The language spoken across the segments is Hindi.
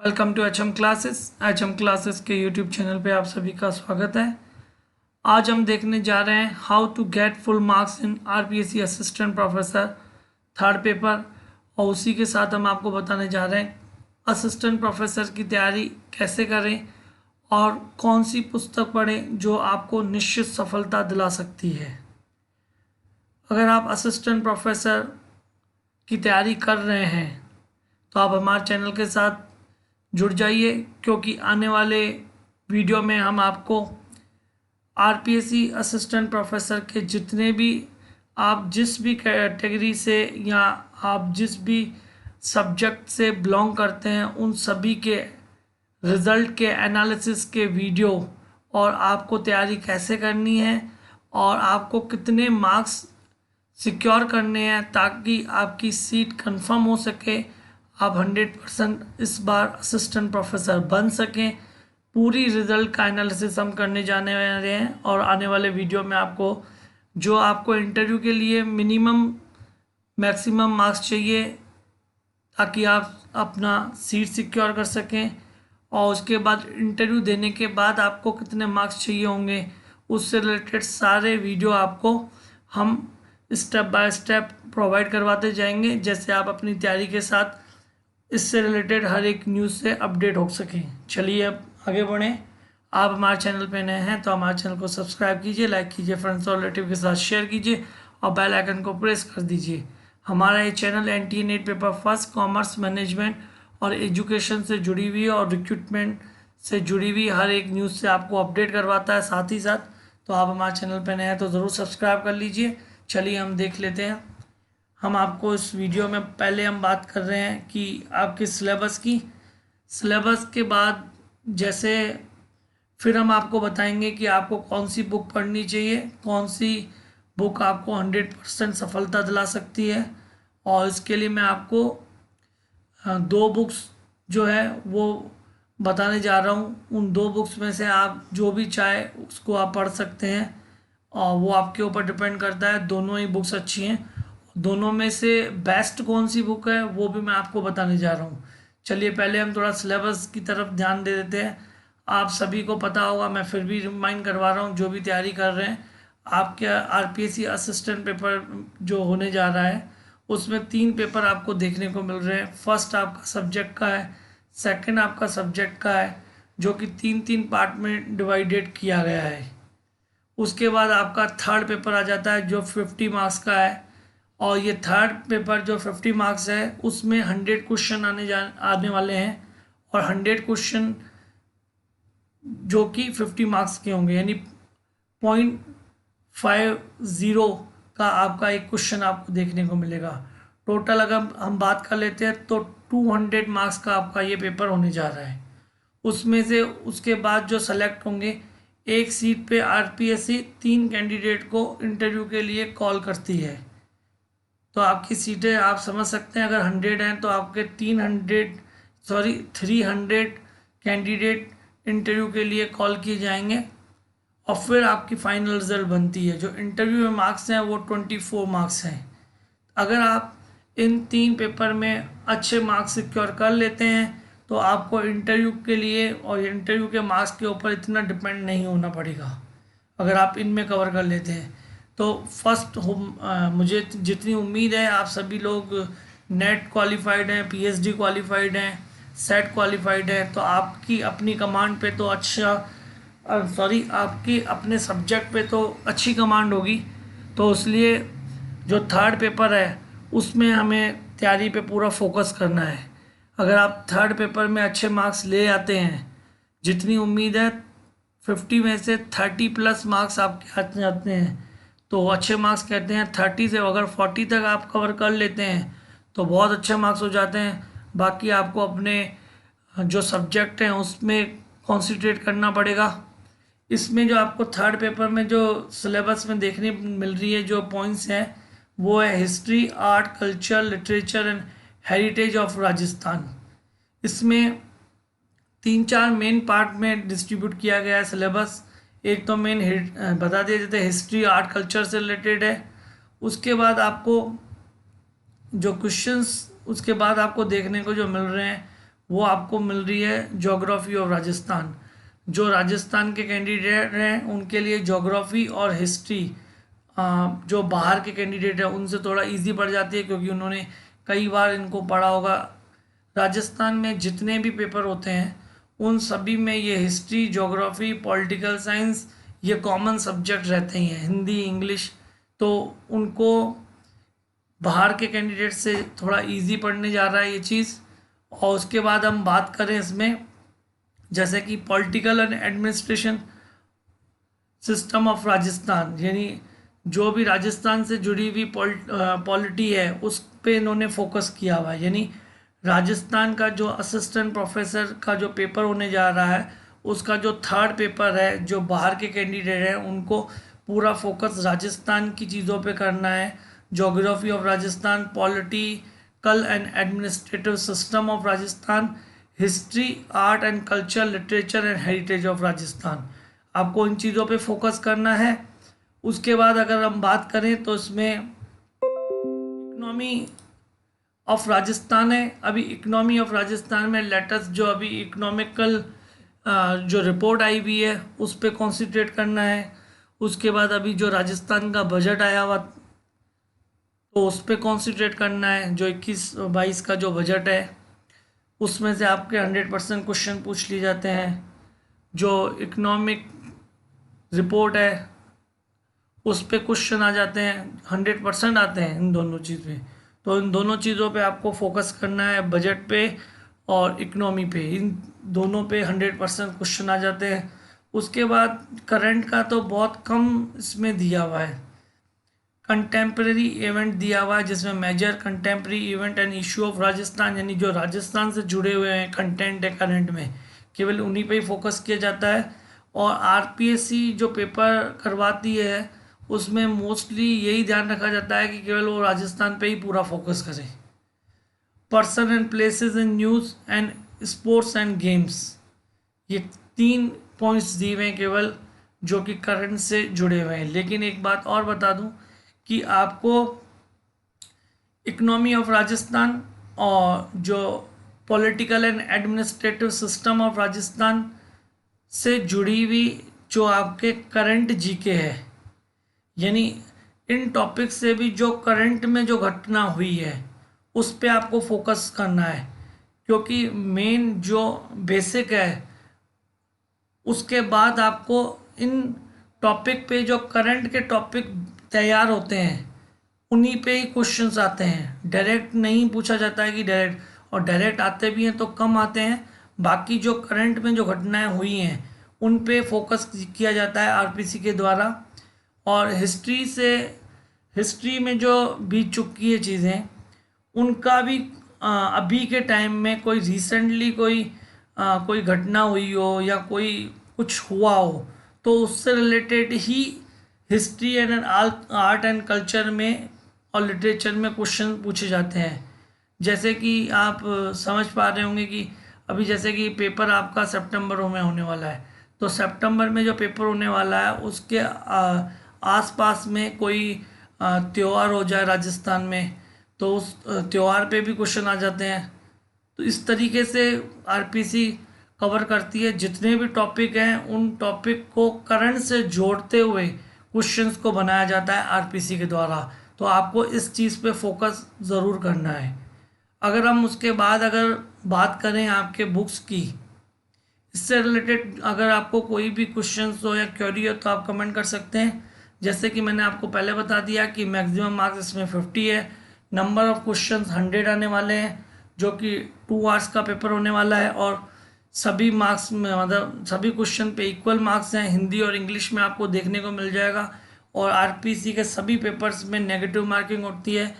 Welcome to H M classes के यूट्यूब चैनल पे आप सभी का स्वागत है। आज हम देखने जा रहे हैं how to get full marks in RPSC assistant professor third paper, और उसी के साथ हम आपको बताने जा रहे हैं असिस्टेंट प्रोफेसर की तैयारी कैसे करें और कौन सी पुस्तक पढ़ें जो आपको निश्चित सफलता दिला सकती है। अगर आप असिस्टेंट प्रोफेसर की तैयारी कर रहे हैं तो आप हमारे चैनल के साथ जुड़ जाइए, क्योंकि आने वाले वीडियो में हम आपको आरपीएससी असिस्टेंट प्रोफेसर के जितने भी आप जिस भी कैटेगरी से या आप जिस भी सब्जेक्ट से बिलोंग करते हैं उन सभी के रिज़ल्ट के एनालिसिस के वीडियो और आपको तैयारी कैसे करनी है और आपको कितने मार्क्स सिक्योर करने हैं ताकि आपकी सीट कंफर्म हो सके, आप 100% इस बार असिस्टेंट प्रोफेसर बन सकें। पूरी रिज़ल्ट का एनालिसिस हम करने जाने वाले हैं और आने वाले वीडियो में आपको इंटरव्यू के लिए मिनिमम मैक्सिमम मार्क्स चाहिए ताकि आप अपना सीट सिक्योर कर सकें, और उसके बाद इंटरव्यू देने के बाद आपको कितने मार्क्स चाहिए होंगे उससे रिलेटेड सारे वीडियो आपको हम स्टेप बाय स्टेप प्रोवाइड करवाते जाएंगे, जैसे आप अपनी तैयारी के साथ इससे रिलेटेड हर एक न्यूज़ से अपडेट हो सकें। चलिए अब आगे बढ़ें। आप हमारे चैनल पे नए हैं तो हमारे चैनल को सब्सक्राइब कीजिए, लाइक कीजिए, फ्रेंड्स और रिलेटिव के साथ शेयर कीजिए और बेल आइकन को प्रेस कर दीजिए। हमारा ये channel NTA net paper first, commerce, management और एजुकेशन से जुड़ी हुई और रिक्रूटमेंट से जुड़ी हुई हर एक न्यूज़ से आपको अपडेट करवाता है। साथ ही साथ तो आप हमारे चैनल पर नए हैं तो ज़रूर सब्सक्राइब कर लीजिए। चलिए हम देख लेते हैं। हम आपको इस वीडियो में पहले हम बात कर रहे हैं कि आपके सिलेबस के बाद जैसे फिर हम आपको बताएंगे कि आपको कौन सी बुक पढ़नी चाहिए, कौन सी बुक आपको 100% सफलता दिला सकती है। और इसके लिए मैं आपको दो बुक्स जो है वो बताने जा रहा हूँ। उन दो बुक्स में से आप जो भी चाहे उसको आप पढ़ सकते हैं और वो आपके ऊपर डिपेंड करता है। दोनों ही बुक्स अच्छी हैं। दोनों में से बेस्ट कौन सी बुक है वो भी मैं आपको बताने जा रहा हूँ। चलिए पहले हम थोड़ा सिलेबस की तरफ ध्यान दे देते हैं। आप सभी को पता होगा, मैं फिर भी रिमाइंड करवा रहा हूँ जो भी तैयारी कर रहे हैं। आपके आरपीएससी असिस्टेंट पेपर जो होने जा रहा है उसमें 3 पेपर आपको देखने को मिल रहे हैं। फर्स्ट आपका सब्जेक्ट का है, सेकंड आपका सब्जेक्ट का है जो कि 3-3 पार्ट में डिवाइडेड किया गया है। उसके बाद आपका थर्ड पेपर आ जाता है जो 50 मार्क्स का है, और ये थर्ड पेपर जो 50 मार्क्स है उसमें 100 क्वेश्चन आने वाले हैं, और 100 क्वेश्चन जो कि 50 मार्क्स के होंगे, यानी 0.50 का आपका एक क्वेश्चन आपको देखने को मिलेगा। टोटल अगर हम बात कर लेते हैं तो 200 मार्क्स का आपका ये पेपर होने जा रहा है। उसमें से उसके बाद जो सेलेक्ट होंगे, एक सीट पे आरपीएससी 3 कैंडिडेट को इंटरव्यू के लिए कॉल करती है। तो आपकी सीटें आप समझ सकते हैं, अगर 100 हैं तो आपके 300 कैंडिडेट इंटरव्यू के लिए कॉल किए जाएंगे, और फिर आपकी फाइनल रिजल्ट बनती है। जो इंटरव्यू में मार्क्स हैं वो 24 मार्क्स हैं। अगर आप इन 3 पेपर में अच्छे मार्क्स सिक्योर कर लेते हैं तो आपको इंटरव्यू के लिए और इंटरव्यू के मार्क्स के ऊपर इतना डिपेंड नहीं होना पड़ेगा। अगर आप इनमें कवर कर लेते हैं तो फर्स्ट मुझे जितनी उम्मीद है आप सभी लोग नेट क्वालिफाइड हैं, पीएचडी क्वालिफाइड हैं, सेट क्वालिफाइड हैं, तो आपकी अपनी कमांड पे तो आपकी अपने सब्जेक्ट पे तो अच्छी कमांड होगी। तो इसलिए जो थर्ड पेपर है उसमें हमें तैयारी पे पूरा फोकस करना है। अगर आप थर्ड पेपर में अच्छे मार्क्स ले आते हैं, जितनी उम्मीद है 50 में से 30+ मार्क्स आपके हाथ में आते हैं तो अच्छे मार्क्स कहते हैं। 30 से अगर 40 तक आप कवर कर लेते हैं तो बहुत अच्छे मार्क्स हो जाते हैं। बाकी आपको अपने जो सब्जेक्ट हैं उसमें कॉन्सेंट्रेट करना पड़ेगा। इसमें जो आपको थर्ड पेपर में जो सिलेबस में देखने मिल रही है जो पॉइंट्स हैं वो है history, art, culture, literature and heritage of Rajasthan. इसमें 3-4 मेन पार्ट में डिस्ट्रीब्यूट किया गया है सिलेबस। एक तो मेन बता दिया जाता है हिस्ट्री, आर्ट, कल्चर से रिलेटेड है। उसके बाद आपको जो क्वेश्चंस उसके बाद आपको देखने को जो मिल रहे हैं वो आपको मिल रही है ज्योग्राफी ऑफ राजस्थान। जो राजस्थान के कैंडिडेट हैं उनके लिए ज्योग्राफी और हिस्ट्री, जो बाहर के कैंडिडेट हैं उनसे थोड़ा इजी पड़ जाती है, क्योंकि उन्होंने कई बार इनको पढ़ा होगा। राजस्थान में जितने भी पेपर होते हैं उन सभी में ये हिस्ट्री, ज्योग्राफी, पॉलिटिकल साइंस ये कॉमन सब्जेक्ट रहते ही हैं, हिंदी, इंग्लिश। तो उनको बाहर के कैंडिडेट से थोड़ा इजी पढ़ने जा रहा है ये चीज़। और उसके बाद हम बात करें इसमें, जैसे कि political and administration system of Rajasthan, यानी जो भी राजस्थान से जुड़ी हुई पॉलिटी है उस पे इन्होंने फोकस किया हुआ है। यानी राजस्थान का जो असिस्टेंट प्रोफेसर का जो पेपर होने जा रहा है उसका जो थर्ड पेपर है, जो बाहर के कैंडिडेट हैं उनको पूरा फोकस राजस्थान की चीज़ों पे करना है। Geography of Rajasthan, political and administrative system of Rajasthan, history, art and culture, literature and heritage of Rajasthan, आपको इन चीज़ों पे फोकस करना है। उसके बाद अगर हम बात करें तो इसमें इकोनॉमी ऑफ राजस्थान है। अभी इकोनॉमी ऑफ राजस्थान में लेटेस्ट जो अभी इकोनॉमिकल जो रिपोर्ट आई हुई है उस पर कॉन्सेंट्रेट करना है। उसके बाद अभी जो राजस्थान का बजट आया हुआ तो उस पर कॉन्सेंट्रेट करना है। जो 21-22 का जो बजट है उसमें से आपके 100% क्वेश्चन पूछ लिए जाते हैं। जो इकोनॉमिक रिपोर्ट है उस पे क्वेश्चन आ जाते हैं, 100% आते हैं इन दोनों चीज़ पे। तो इन दोनों चीज़ों पे आपको फोकस करना है, बजट पे और इकोनॉमी पे, इन दोनों पे 100% क्वेश्चन आ जाते हैं। उसके बाद करंट का तो बहुत कम इसमें दिया हुआ है। कंटेम्प्रेरी इवेंट दिया हुआ है जिसमें major contemporary event and issue of Rajasthan, यानी जो राजस्थान से जुड़े हुए हैं कंटेंट है करंट में, केवल उन्हीं पे ही फोकस किया जाता है। और आरपीएससी जो पेपर करवाती है उसमें मोस्टली यही ध्यान रखा जाता है कि केवल वो राजस्थान पे ही पूरा फोकस करे। Person and places in news and sports and games, ये 3 पॉइंट्स दिए हुए हैं केवल जो कि करंट से जुड़े हुए हैं। लेकिन एक बात और बता दूं कि आपको इकोनॉमी ऑफ राजस्थान और जो political and administrative system of Rajasthan से जुड़ी हुई जो आपके करंट जीके है, यानी इन टॉपिक से भी जो करंट में जो घटना हुई है उस पे आपको फोकस करना है, क्योंकि मेन जो बेसिक है उसके बाद आपको इन टॉपिक पे जो करंट के टॉपिक तैयार होते हैं उन्हीं पे ही क्वेश्चंस आते हैं। डायरेक्ट नहीं पूछा जाता है कि डायरेक्ट, और डायरेक्ट आते भी हैं तो कम आते हैं। बाकी जो करंट में जो घटनाएं हुई हैं उन पे फोकस किया जाता है आरपीसी के द्वारा। और हिस्ट्री में जो बीत चुकी है चीज़ें उनका भी अभी के टाइम में कोई रिसेंटली कोई घटना हुई हो या कोई कुछ हुआ हो तो उससे related he history and art and culture में और लिटरेचर में क्वेश्चन पूछे जाते हैं। जैसे कि आप समझ पा रहे होंगे कि अभी जैसे कि पेपर आपका सितंबर में होने वाला है, तो सितंबर में जो पेपर होने वाला है उसके आसपास में कोई त्यौहार हो जाए राजस्थान में तो उस त्यौहार पे भी क्वेश्चन आ जाते हैं। तो इस तरीके से आरपीसी कवर करती है। जितने भी टॉपिक हैं उन टॉपिक को करंट से जोड़ते हुए क्वेश्चंस को बनाया जाता है आरपीसी के द्वारा। तो आपको इस चीज़ पे फोकस ज़रूर करना है। अगर हम उसके बाद अगर बात करें आपके बुक्स की, इससे रिलेटेड अगर आपको कोई भी क्वेश्चंस हो या क्वेरी हो तो आप कमेंट कर सकते हैं। जैसे कि मैंने आपको पहले बता दिया कि मैक्सिमम मार्क्स इसमें 50 है, नंबर ऑफ़ क्वेश्चंस 100 आने वाले हैं, जो कि 2 आवर्स का पेपर होने वाला है। और सभी मार्क्स में मतलब सभी क्वेश्चन पे इक्वल मार्क्स हैं, हिंदी और इंग्लिश में आपको देखने को मिल जाएगा। और आरपीसी के सभी पेपर्स में नेगेटिव मार्किंग होती है।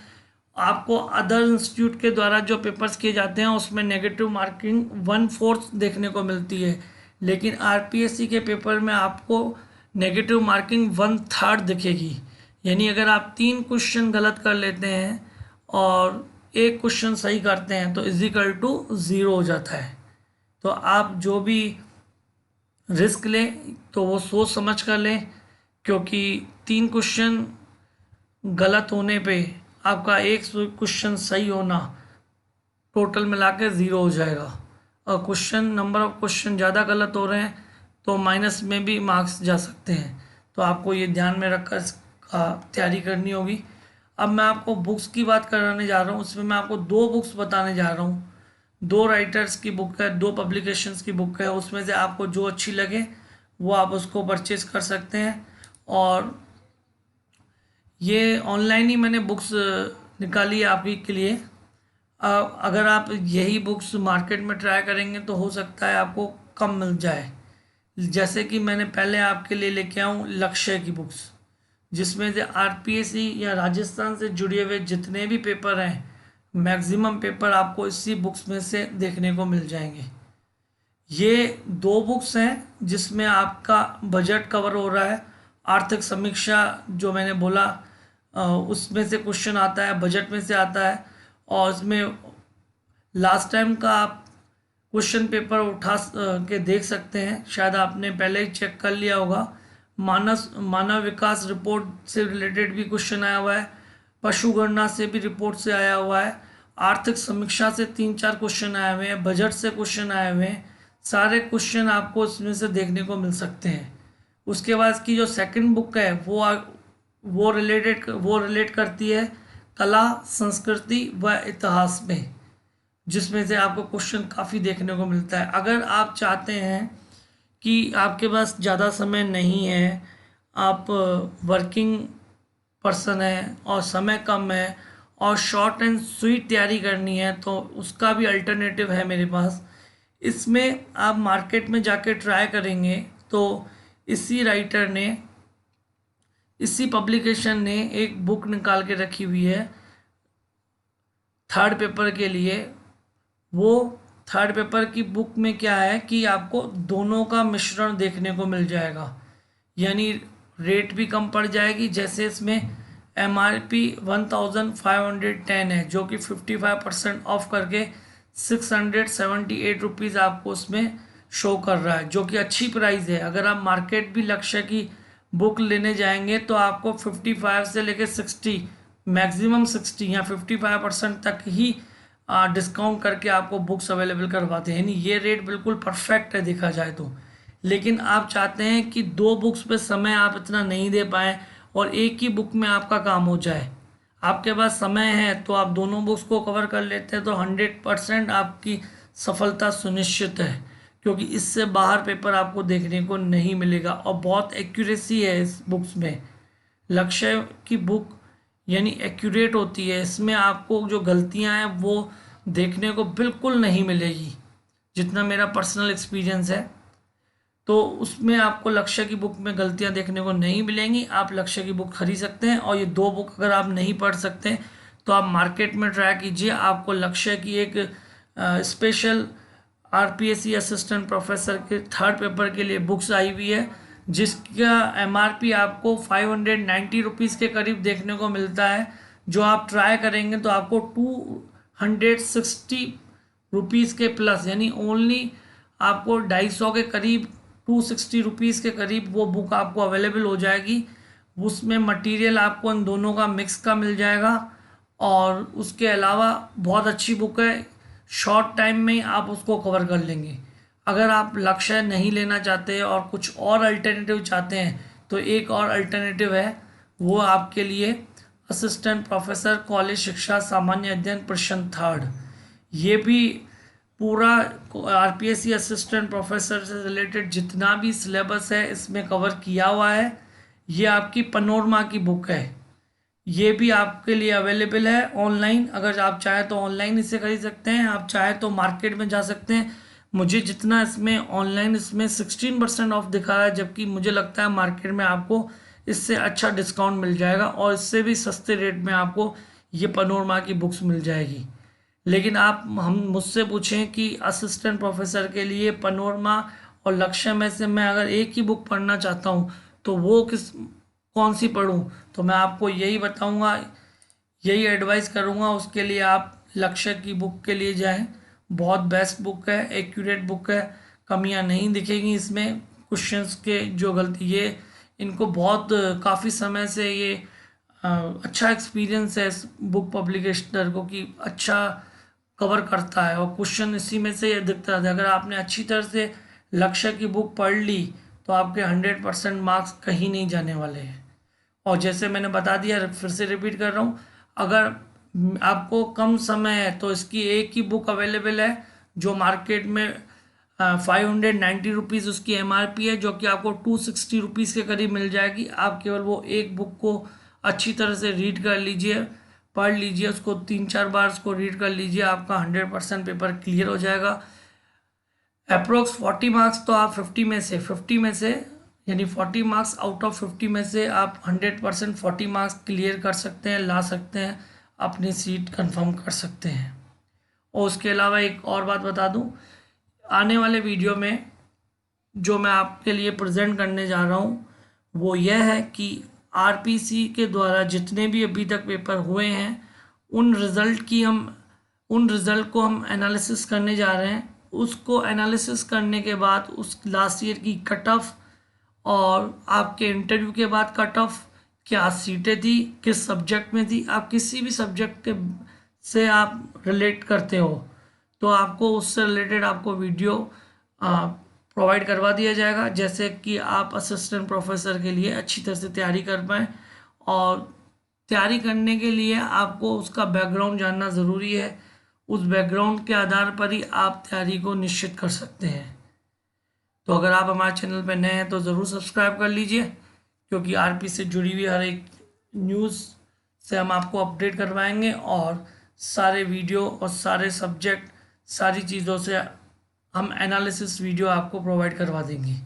आपको अदर इंस्टीट्यूट के द्वारा जो पेपर्स किए जाते हैं उसमें नेगेटिव मार्किंग 1/4 देखने को मिलती है, लेकिन आरपीएससी के पेपर में आपको नेगेटिव मार्किंग 1/3 दिखेगी। यानी अगर आप 3 क्वेश्चन गलत कर लेते हैं और एक क्वेश्चन सही करते हैं तो इजिकल टू 0 हो जाता है। तो आप जो भी रिस्क लें तो वो सोच समझ कर लें, क्योंकि 3 क्वेश्चन गलत होने पे आपका एक क्वेश्चन सही होना टोटल मिला के 0 हो जाएगा। क्वेश्चन नंबर ऑफ क्वेश्चन ज़्यादा गलत हो रहे हैं तो माइनस में भी मार्क्स जा सकते हैं। तो आपको ये ध्यान में रखकर इसका तैयारी करनी होगी। अब मैं आपको बुक्स की बात कराने जा रहा हूँ। उसमें मैं आपको 2 बुक्स बताने जा रहा हूँ। 2 राइटर्स की बुक है, 2 पब्लिकेशंस की बुक है। उसमें से आपको जो अच्छी लगे वो आप उसको परचेज कर सकते हैं। और ये ऑनलाइन ही मैंने बुक्स निकाली है आप ही के लिए। अगर आप यही बुक्स मार्केट में ट्राई करेंगे तो हो सकता है आपको कम मिल जाए। जैसे कि मैंने पहले आपके लिए लेके आऊँ लक्ष्य की बुक्स, जिसमें से आरपीएससी या राजस्थान से जुड़े हुए जितने भी पेपर हैं, मैक्सिमम पेपर आपको इसी बुक्स में से देखने को मिल जाएंगे। ये 2 बुक्स हैं जिसमें आपका बजट कवर हो रहा है। आर्थिक समीक्षा जो मैंने बोला उसमें से क्वेश्चन आता है, बजट में से आता है। और इसमें लास्ट टाइम का आप क्वेश्चन पेपर उठा के देख सकते हैं, शायद आपने पहले ही चेक कर लिया होगा। मानव विकास रिपोर्ट से रिलेटेड भी क्वेश्चन आया हुआ है, पशु गणना से भी रिपोर्ट से आया हुआ है, आर्थिक समीक्षा से 3-4 क्वेश्चन आए हुए हैं, बजट से क्वेश्चन आए हुए हैं। सारे क्वेश्चन आपको इसमें से देखने को मिल सकते हैं। उसके बाद की जो सेकंड बुक है वो रिलेट करती है कला, संस्कृति व इतिहास में, जिसमें से आपको क्वेश्चन काफ़ी देखने को मिलता है। अगर आप चाहते हैं कि आपके पास ज़्यादा समय नहीं है, आप वर्किंग पर्सन है और समय कम है और शॉर्ट एंड स्वीट तैयारी करनी है, तो उसका भी अल्टरनेटिव है मेरे पास। इसमें आप मार्केट में जाके ट्राई करेंगे तो इसी राइटर ने, इसी पब्लिकेशन ने एक बुक निकाल के रखी हुई है थर्ड पेपर के लिए। वो थर्ड पेपर की बुक में क्या है कि आपको दोनों का मिश्रण देखने को मिल जाएगा, यानी रेट भी कम पड़ जाएगी। जैसे इसमें MRP 1510 है, जो कि 55% ऑफ करके 678 रुपीज़ आपको उसमें शो कर रहा है, जो कि अच्छी प्राइस है। अगर आप मार्केट भी लक्ष्य की बुक लेने जाएंगे तो आपको 55 से लेकर 60, मैक्सिमम 60 या 55% तक ही डिस्काउंट करके आपको बुक्स अवेलेबल करवाते हैं, यानी ये रेट बिल्कुल परफेक्ट है देखा जाए तो। लेकिन आप चाहते हैं कि 2 बुक्स पे समय आप इतना नहीं दे पाएँ और एक ही बुक में आपका काम हो जाए। आपके पास समय है तो आप दोनों बुक्स को कवर कर लेते हैं तो 100% आपकी सफलता सुनिश्चित है, क्योंकि इससे बाहर पेपर आपको देखने को नहीं मिलेगा। और बहुत एक्यूरेसी है इस बुक्स में। लक्ष्य की बुक यानी एक्यूरेट होती है, इसमें आपको जो गलतियां हैं वो देखने को बिल्कुल नहीं मिलेगी, जितना मेरा पर्सनल एक्सपीरियंस है। तो उसमें आपको लक्ष्य की बुक में गलतियां देखने को नहीं मिलेंगी। आप लक्ष्य की बुक खरीद सकते हैं। और ये 2 बुक अगर आप नहीं पढ़ सकते तो आप मार्केट में ट्राई कीजिए। आपको लक्ष्य की एक स्पेशल आरपीएससी असिस्टेंट प्रोफेसर के थर्ड पेपर के लिए बुक्स आई हुई है, जिसका MRP आपको 590 रुपीज़ के करीब देखने को मिलता है। जो आप ट्राई करेंगे तो आपको 260 रुपीज़ के प्लस, यानी ओनली आपको 250 के करीब, 260 रुपीज़ के करीब वो बुक आपको अवेलेबल हो जाएगी। उसमें मटेरियल आपको इन दोनों का मिक्स का मिल जाएगा। और उसके अलावा बहुत अच्छी बुक है, शॉर्ट टाइम में आप उसको कवर कर लेंगे। अगर आप लक्ष्य नहीं लेना चाहते और कुछ और अल्टरनेटिव चाहते हैं तो एक और अल्टरनेटिव है, वो आपके लिए असिस्टेंट प्रोफेसर कॉलेज शिक्षा सामान्य अध्ययन प्रश्न थर्ड। ये भी पूरा आरपीएससी असिस्टेंट प्रोफेसर से रिलेटेड जितना भी सिलेबस है इसमें कवर किया हुआ है। ये आपकी पनोरमा की बुक है। ये भी आपके लिए अवेलेबल है ऑनलाइन। अगर आप चाहें तो ऑनलाइन इसे खरीद सकते हैं, आप चाहें तो मार्केट में जा सकते हैं। मुझे जितना इसमें ऑनलाइन इसमें 16% ऑफ दिखा रहा है, जबकि मुझे लगता है मार्केट में आपको इससे अच्छा डिस्काउंट मिल जाएगा और इससे भी सस्ते रेट में आपको ये पनोरमा की बुक्स मिल जाएगी। लेकिन आप हम मुझसे पूछें कि असिस्टेंट प्रोफेसर के लिए पनोरमा और लक्ष्य में से मैं अगर एक ही बुक पढ़ना चाहता हूँ तो वो कौन सी पढूं, तो मैं आपको यही बताऊंगा, यही एडवाइस करूंगा। उसके लिए आप लक्ष्य की बुक के लिए जाएं। बहुत बेस्ट बुक है, एक्यूरेट बुक है, कमियां नहीं दिखेंगी इसमें। क्वेश्चंस के जो गलती ये इनको बहुत काफ़ी समय से ये अच्छा एक्सपीरियंस है इस बुक पब्लिकेशनर को कि अच्छा कवर करता है और क्वेश्चन इसी में से ये दिखता है। अगर आपने अच्छी तरह से लक्ष्य की बुक पढ़ ली तो आपके 100% मार्क्स कहीं नहीं जाने वाले हैं। और जैसे मैंने बता दिया, फिर से रिपीट कर रहा हूँ, अगर आपको कम समय है तो इसकी एक ही बुक अवेलेबल है जो मार्केट में 590 रुपीज़ उसकी MRP है, जो कि आपको 260 रुपीज़ के करीब मिल जाएगी। आप केवल वो एक बुक को अच्छी तरह से रीड कर लीजिए, पढ़ लीजिए, उसको 3-4 बार उसको रीड कर लीजिए, आपका 100% पेपर क्लियर हो जाएगा। अप्रोक्स 40 मार्क्स तो आप 50 में से यानी 40 मार्क्स आउट ऑफ 50 में से आप 100% 40 मार्क्स क्लियर कर सकते हैं, ला सकते हैं, अपनी सीट कंफर्म कर सकते हैं। और उसके अलावा एक और बात बता दूं, आने वाले वीडियो में जो मैं आपके लिए प्रेजेंट करने जा रहा हूं वो यह है कि RPC के द्वारा जितने भी अभी तक पेपर हुए हैं उन रिज़ल्ट को हम एनालिसिस करने जा रहे हैं। उसको एनालिसिस करने के बाद उस लास्ट ईयर की कट ऑफ और आपके इंटरव्यू के बाद कट ऑफ, क्या सीटें थी, किस सब्जेक्ट में थी, आप किसी भी सब्जेक्ट के से आप रिलेट करते हो तो आपको उससे रिलेटेड आपको वीडियो प्रोवाइड करवा दिया जाएगा, जैसे कि आप असिस्टेंट प्रोफेसर के लिए अच्छी तरह से तैयारी कर पाएँ। और तैयारी करने के लिए आपको उसका बैकग्राउंड जानना ज़रूरी है। उस बैकग्राउंड के आधार पर ही आप तैयारी को निश्चित कर सकते हैं। तो अगर आप हमारे चैनल पर नए हैं तो ज़रूर सब्सक्राइब कर लीजिए, क्योंकि RP से जुड़ी हुई हर एक न्यूज़ से हम आपको अपडेट करवाएंगे और सारे वीडियो और सारे सब्जेक्ट, सारी चीज़ों से हम एनालिसिस वीडियो आपको प्रोवाइड करवा देंगे।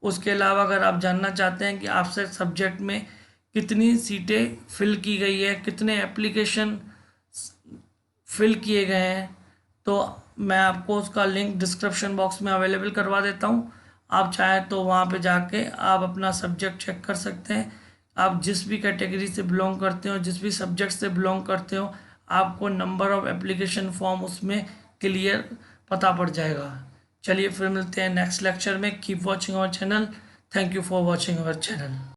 उसके अलावा अगर आप जानना चाहते हैं कि आपसे सब्जेक्ट में कितनी सीटें फिल की गई है, कितने एप्लीकेशन फिल किए गए हैं, तो मैं आपको उसका लिंक डिस्क्रिप्शन बॉक्स में अवेलेबल करवा देता हूँ। आप चाहें तो वहाँ पे जाके आप अपना सब्जेक्ट चेक कर सकते हैं। आप जिस भी कैटेगरी से बिलोंग करते हो, जिस भी सब्जेक्ट से बिलोंग करते हो, आपको नंबर ऑफ एप्लीकेशन फॉर्म उसमें क्लियर पता पड़ जाएगा। चलिए फिर मिलते हैं नेक्स्ट लेक्चर में। Keep watching our channel. Thank you for watching our channel.